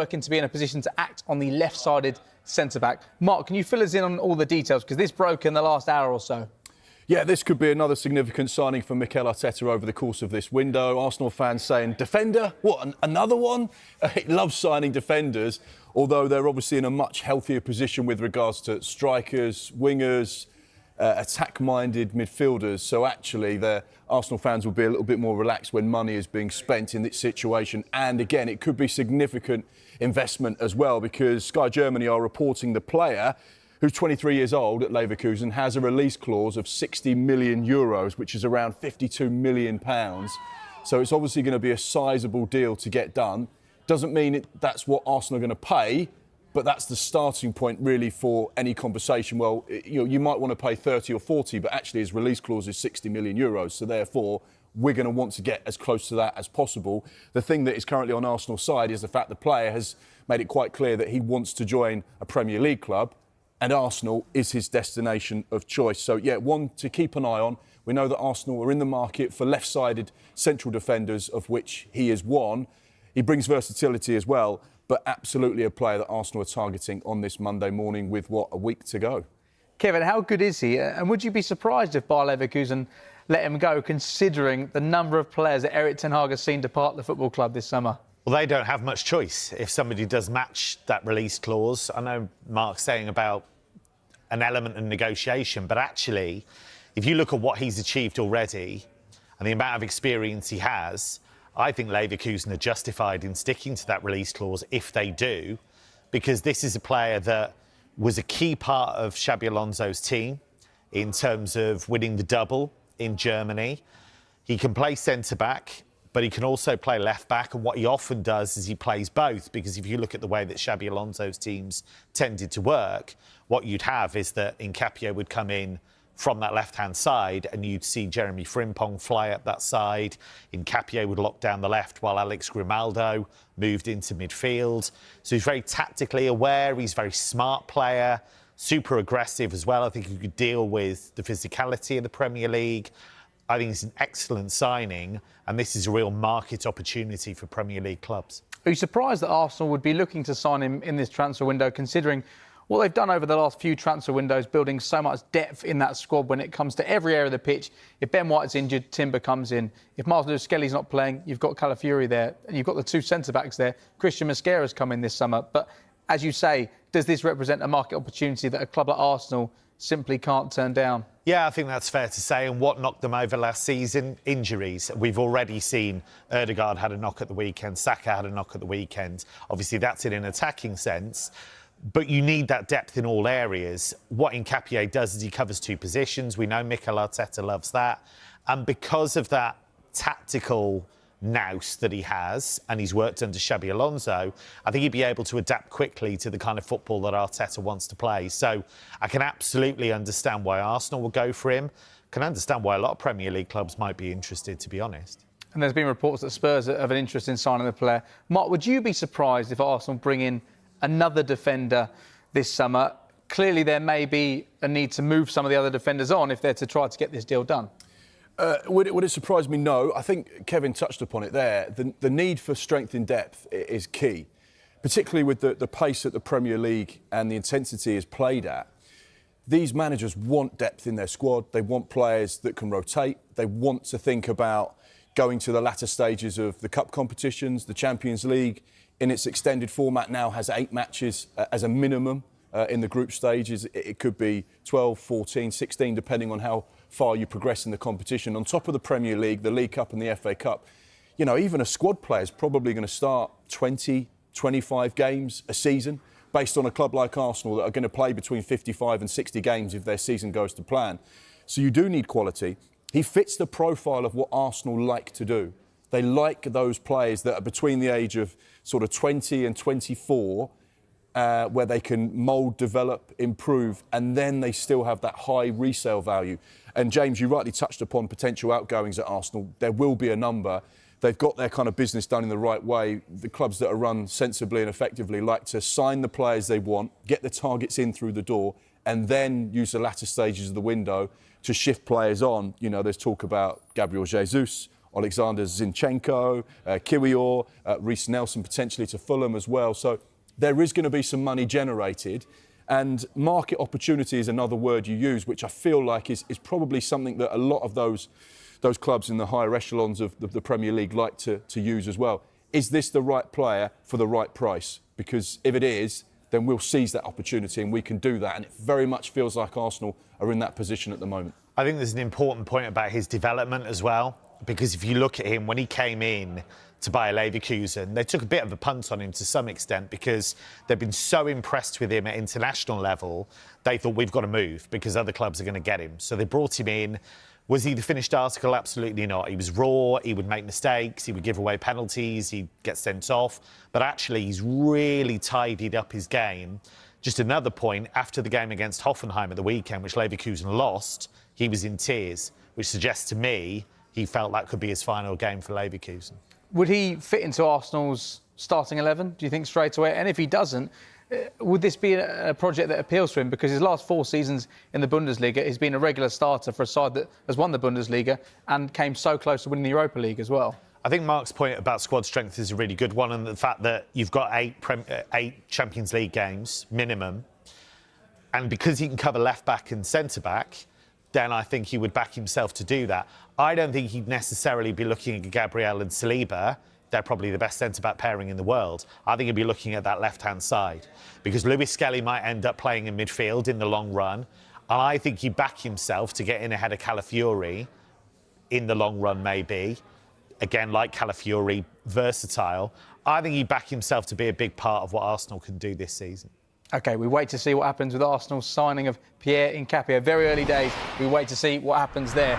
Working to be in a position to act on the left-sided centre-back. Mark, can you fill us in on all the details? Because this broke in the last hour or so. Yeah, this could be another significant signing for Mikel Arteta over the course of this window. Arsenal fans saying, defender? What, another one? He loves signing defenders, although they're obviously in a much healthier position with regards to strikers, wingers, attack-minded midfielders. So actually, the Arsenal fans will be a little bit more relaxed when money is being spent in this situation. And again, it could be significant investment as well, because Sky Germany are reporting the player, who's 23 years old at Leverkusen, has a release clause of 60 million euros, which is around 52 million pounds. So it's obviously going to be a sizable deal to get done. Doesn't mean that's what Arsenal are going to pay, but that's the starting point really for any conversation. Well, you might want to pay 30 or 40, but actually his release clause is 60 million euros. So therefore, we're going to want to get as close to that as possible. The thing that is currently on Arsenal's side is the fact the player has made it quite clear that he wants to join a Premier League club, and Arsenal is his destination of choice. So, yeah, one to keep an eye on. We know that Arsenal are in the market for left-sided central defenders, of which he is one. He brings versatility as well, but absolutely a player that Arsenal are targeting on this Monday morning with, a week to go. Kevin, how good is he? And would you be surprised if Bayer Leverkusen let him go, considering the number of players that Erik ten Hag has seen depart the football club this summer? Well, they don't have much choice if somebody does match that release clause. I know Mark's saying about an element of negotiation, but actually, if you look at what he's achieved already and the amount of experience he has, I think Leverkusen are justified in sticking to that release clause if they do, because this is a player that was a key part of Xabi Alonso's team in terms of winning the double in Germany. He can play centre-back, but he can also play left-back, and what he often does is he plays both, because if you look at the way that Xabi Alonso's teams tended to work, what you'd have is that Hincapie would come in from that left-hand side, and you'd see Jeremy Frimpong fly up that side. Hincapie would lock down the left while Alex Grimaldo moved into midfield. So he's very tactically aware, he's a very smart player, super aggressive as well. I think he could deal with the physicality of the Premier League. I think it's an excellent signing, and this is a real market opportunity for Premier League clubs. Are you surprised that Arsenal would be looking to sign him in this transfer window, considering what they've done over the last few transfer windows, building so much depth in that squad when it comes to every area of the pitch? If Ben White's injured, Timber comes in. If Martin Skelly's not playing, you've got Calafiori there, and you've got the two centre-backs there. Christian Mosquera's come in this summer. But as you say, does this represent a market opportunity that a club like Arsenal simply can't turn down? Yeah, I think that's fair to say. And what knocked them over last season? Injuries. We've already seen Ødegaard had a knock at the weekend, Saka had a knock at the weekend. Obviously, that's in an attacking sense. But you need that depth in all areas. What Hincapie does is he covers two positions. We know Mikel Arteta loves that. And because of that tactical nous that he has, and he's worked under Xabi Alonso, I think he'd be able to adapt quickly to the kind of football that Arteta wants to play. So I can absolutely understand why Arsenal will go for him. Can understand why a lot of Premier League clubs might be interested, to be honest. And there's been reports that Spurs have an interest in signing the player. Mark, would you be surprised if Arsenal bring in another defender this summer? Clearly, there may be a need to move some of the other defenders on if they're to try to get this deal done. Would it surprise me? No. I think Kevin touched upon it there. The need for strength in depth is key, particularly with the pace that the Premier League and the intensity is played at. These managers want depth in their squad. They want players that can rotate. They want to think about going to the latter stages of the cup competitions. The Champions League, in its extended format, now has 8 matches as a minimum in the group stages. It could be 12, 14, 16, depending on how far you progress in the competition. On top of the Premier League, the League Cup and the FA Cup, even a squad player is probably going to start 20, 25 games a season, based on a club like Arsenal that are going to play between 55 and 60 games if their season goes to plan. So you do need quality. He fits the profile of what Arsenal like to do. They like those players that are between the age of sort of 20 and 24, where they can mould, develop, improve, and then they still have that high resale value. And James, you rightly touched upon potential outgoings at Arsenal. There will be a number. They've got their kind of business done in the right way. The clubs that are run sensibly and effectively like to sign the players they want, get the targets in through the door, and then use the latter stages of the window to shift players on. There's talk about Gabriel Jesus, Alexander Zinchenko, Kiwior, Reece Nelson potentially to Fulham as well. So there is going to be some money generated. And market opportunity is another word you use, which I feel like is probably something that a lot of those clubs in the higher echelons of the Premier League like to use as well. Is this the right player for the right price? Because if it is, then we'll seize that opportunity and we can do that. And it very much feels like Arsenal are in that position at the moment. I think there's an important point about his development as well, because if you look at him, when he came in to Bayer Leverkusen, they took a bit of a punt on him to some extent because they've been so impressed with him at international level, they thought we've got to move because other clubs are going to get him. So they brought him in. Was he the finished article? Absolutely not. He was raw, he would make mistakes, he would give away penalties, he'd get sent off. But actually, he's really tidied up his game. Just another point, after the game against Hoffenheim at the weekend, which Leverkusen lost, he was in tears, which suggests to me he felt that could be his final game for Leverkusen. Would he fit into Arsenal's starting 11, do you think, straight away? And if he doesn't, would this be a project that appeals to him? Because his last 4 seasons in the Bundesliga, he's been a regular starter for a side that has won the Bundesliga and came so close to winning the Europa League as well. I think Mark's point about squad strength is a really good one, and the fact that you've got 8 Champions League games minimum, and because he can cover left-back and centre-back, then I think he would back himself to do that. I don't think he'd necessarily be looking at Gabriel and Saliba. They're probably the best centre-back pairing in the world. I think he'd be looking at that left-hand side because Lewis Skelly might end up playing in midfield in the long run. And I think he'd back himself to get in ahead of Calafiori in the long run, maybe. Again, like Calafiori, versatile. I think he'd back himself to be a big part of what Arsenal can do this season. OK, we wait to see what happens with Arsenal's signing of Piero Hincapié. Very early days. We wait to see what happens there.